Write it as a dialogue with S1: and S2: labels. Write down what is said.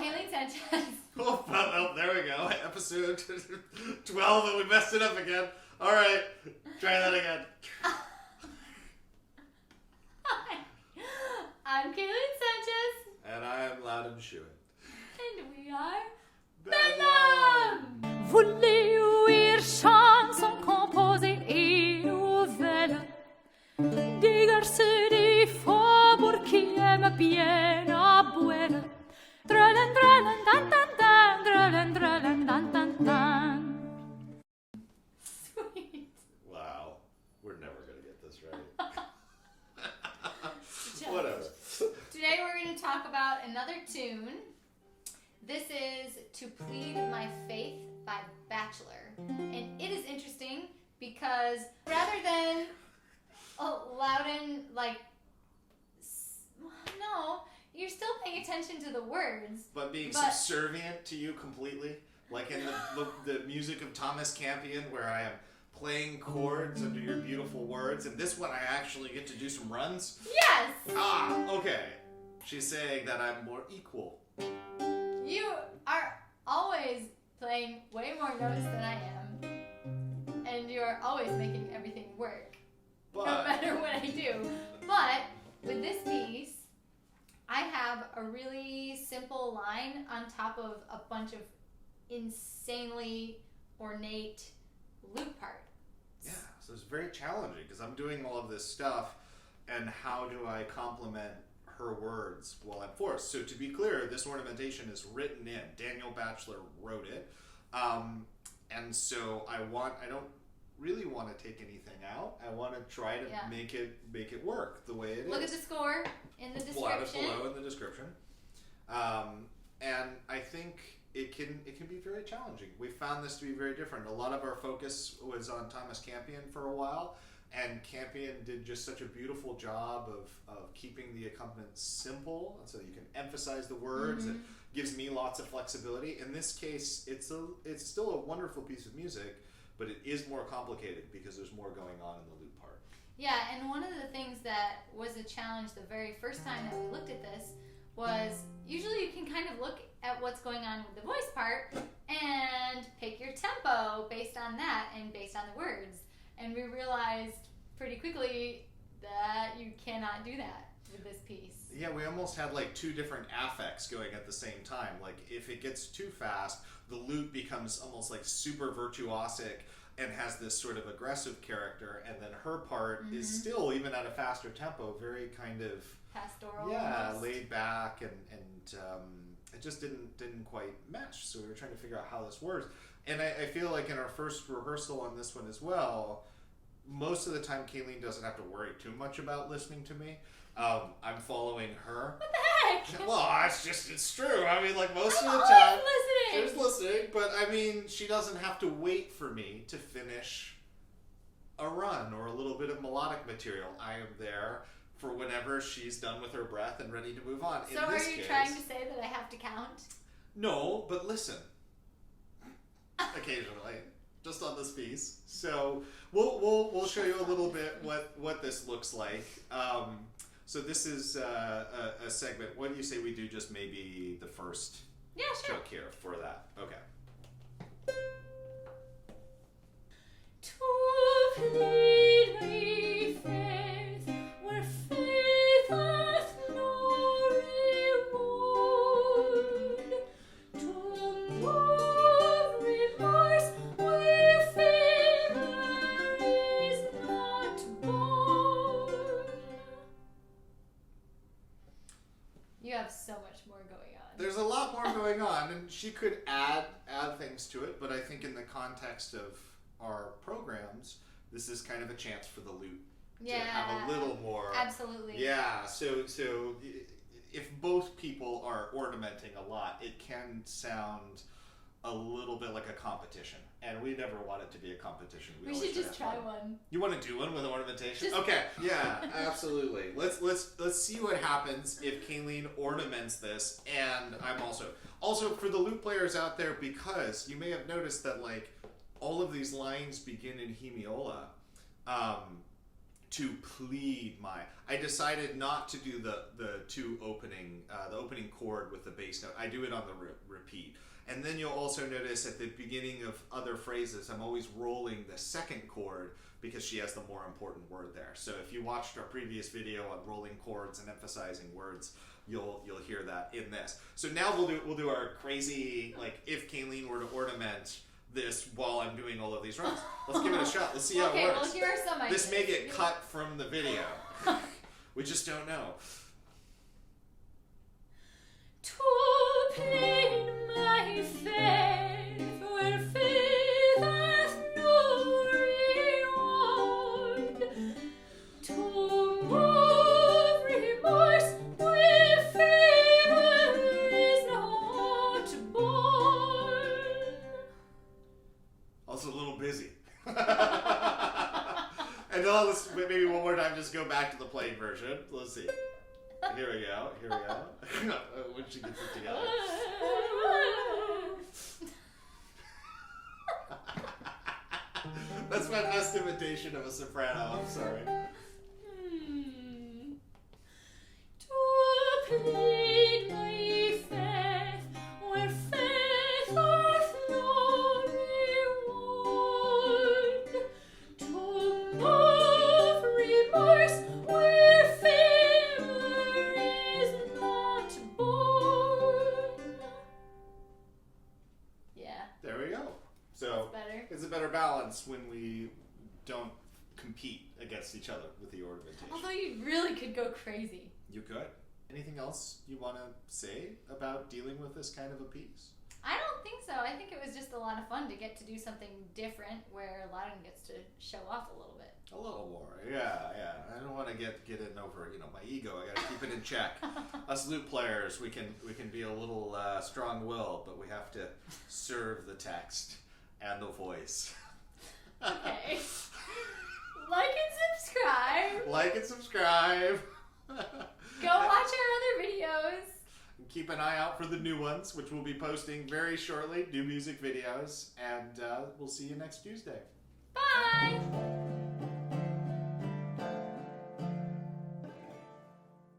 S1: Kayleen Sanchez.
S2: Oh, there we go. Episode 12 and we messed it up again. Alright, try that again.
S1: Hi, I'm Kayleen Sanchez.
S2: And I'm Lute S1.
S1: And we are
S2: Bedlam!
S3: Voulez ouïr chanson composée et nouvelle des garçons des faubourgs qui aiment bien à boire. Dralin, dralin, dan, dan, dan, dralin, dralin, dan, dan, dan.
S1: Sweet.
S2: Wow, we're never going to get this right.
S1: Challenge.
S2: Whatever.
S1: Today we're going to talk about another tune. This is To Plead My Faith by Bacheler. And it is interesting because rather than Loudon, no, you're still paying attention to the words.
S2: But being subservient to you completely, like in the music of Thomas Campion, where I am playing chords under your beautiful words, and this one I actually get to do some runs?
S1: Yes!
S2: Ah, okay. She's saying that I'm more equal.
S1: You are always playing way more notes than I am. And you are always making everything work. No matter what I do. But with this piece, I have a really simple line on top of a bunch of insanely ornate lute parts.
S2: Yeah, so it's very challenging because I'm doing all of this stuff, and how do I complement her words while I'm forced? So to be clear, this ornamentation is written in. Daniel Bacheler wrote it. And so I don't really want to take anything out. I want to try to make it work the way it is.
S1: Look at the score in the description.
S2: We'll have it below in the description. And I think it can be very challenging. We found this to be very different. A lot of our focus was on Thomas Campion for a while, and Campion did just such a beautiful job of keeping the accompaniment simple, so you can emphasize the words. And gives me lots of flexibility. In this case, it's still a wonderful piece of music, but it is more complicated because there's more going on in the lute part.
S1: Yeah, and one of the things that was a challenge the very first time that we looked at this was usually you can kind of look at what's going on with the voice part and pick your tempo based on that and based on the words. And we realized pretty quickly that you cannot do that with this piece.
S2: Yeah, we almost had like two different affects going at the same time. Like if it gets too fast, the lute becomes almost like super virtuosic and has this sort of aggressive character, and then her part is still, even at a faster tempo, very kind of
S1: pastoral.
S2: Yeah,
S1: almost.
S2: laid back, and it just didn't quite mesh. So we were trying to figure out how this works. And I feel like in our first rehearsal on this one as well, most of the time Kayleen doesn't have to worry too much about listening to me. I'm following her.
S1: What the heck?
S2: Well, it's true. I mean, like most
S1: I'm
S2: of the
S1: always
S2: time,
S1: listening.
S2: she's listening. But I mean, she doesn't have to wait for me to finish a run or a little bit of melodic material. I am there for whenever she's done with her breath and ready to move on.
S1: So are you trying to say that I have to count?
S2: No, but listen. Occasionally, just on this piece. So we'll show you a little bit what this looks like. So this is a segment. What do you say we do? Just maybe the first chunk here for that. Okay.
S3: To plead my faith, where faith hath no reward, to move remorse where favor is not born.
S1: You have so much more going on.
S2: There's a lot more going on, and she could add things to it, but I think in the context of our programs, this is kind of a chance for the lute to have a little more.
S1: Absolutely.
S2: Yeah, so if both people are ornamenting a lot, it can sound a little bit like a competition, and we never want it to be a competition.
S1: We should just try one.
S2: You want to do one with ornamentation? Okay, yeah, absolutely. Let's see what happens if Kayleen ornaments this, and I'm also for the lute players out there, because you may have noticed that like all of these lines begin in hemiola. to plead my. I decided not to do the opening chord with the bass note. I do it on the repeat. And then you'll also notice at the beginning of other phrases, I'm always rolling the second chord because she has the more important word there. So if you watched our previous video on rolling chords and emphasizing words, you'll hear that in this. So now we'll do our crazy, like, if Kayleen were to ornament this while I'm doing all of these runs. Let's give it a shot. Let's see how it works.
S1: Okay, well, here are some ideas.
S2: This may get cut from the video. We just don't know.
S3: To plead my faith where faith hath no reward, to move remorse where favor is not born.
S2: Also a little busy. And then let's maybe one more time just go back to the plain version. Let's see. Here we go. When she gets it together. That's my best imitation of a soprano. I'm sorry.
S3: To plead my faith where faith hath no reward, to move remorse where favor is not born.
S1: Yeah.
S2: There we go. So
S1: That's better.
S2: it's a better balance when we don't compete against each other with the ornamentation.
S1: Although you really could go crazy.
S2: You could. Anything else you want to say about dealing with this kind of a piece?
S1: I don't think so. I think it was just a lot of fun to get to do something different where Aladdin gets to show off a little bit.
S2: A little more, yeah. I don't want to get in over, my ego. I got to keep it in check. Us lute players, we can be a little strong-willed, but we have to serve the text and the voice.
S1: Okay. Like and subscribe.
S2: Like and subscribe.
S1: Go watch our other videos.
S2: Keep an eye out for the new ones, which we'll be posting very shortly. New music videos, and we'll see you next Tuesday.
S1: Bye.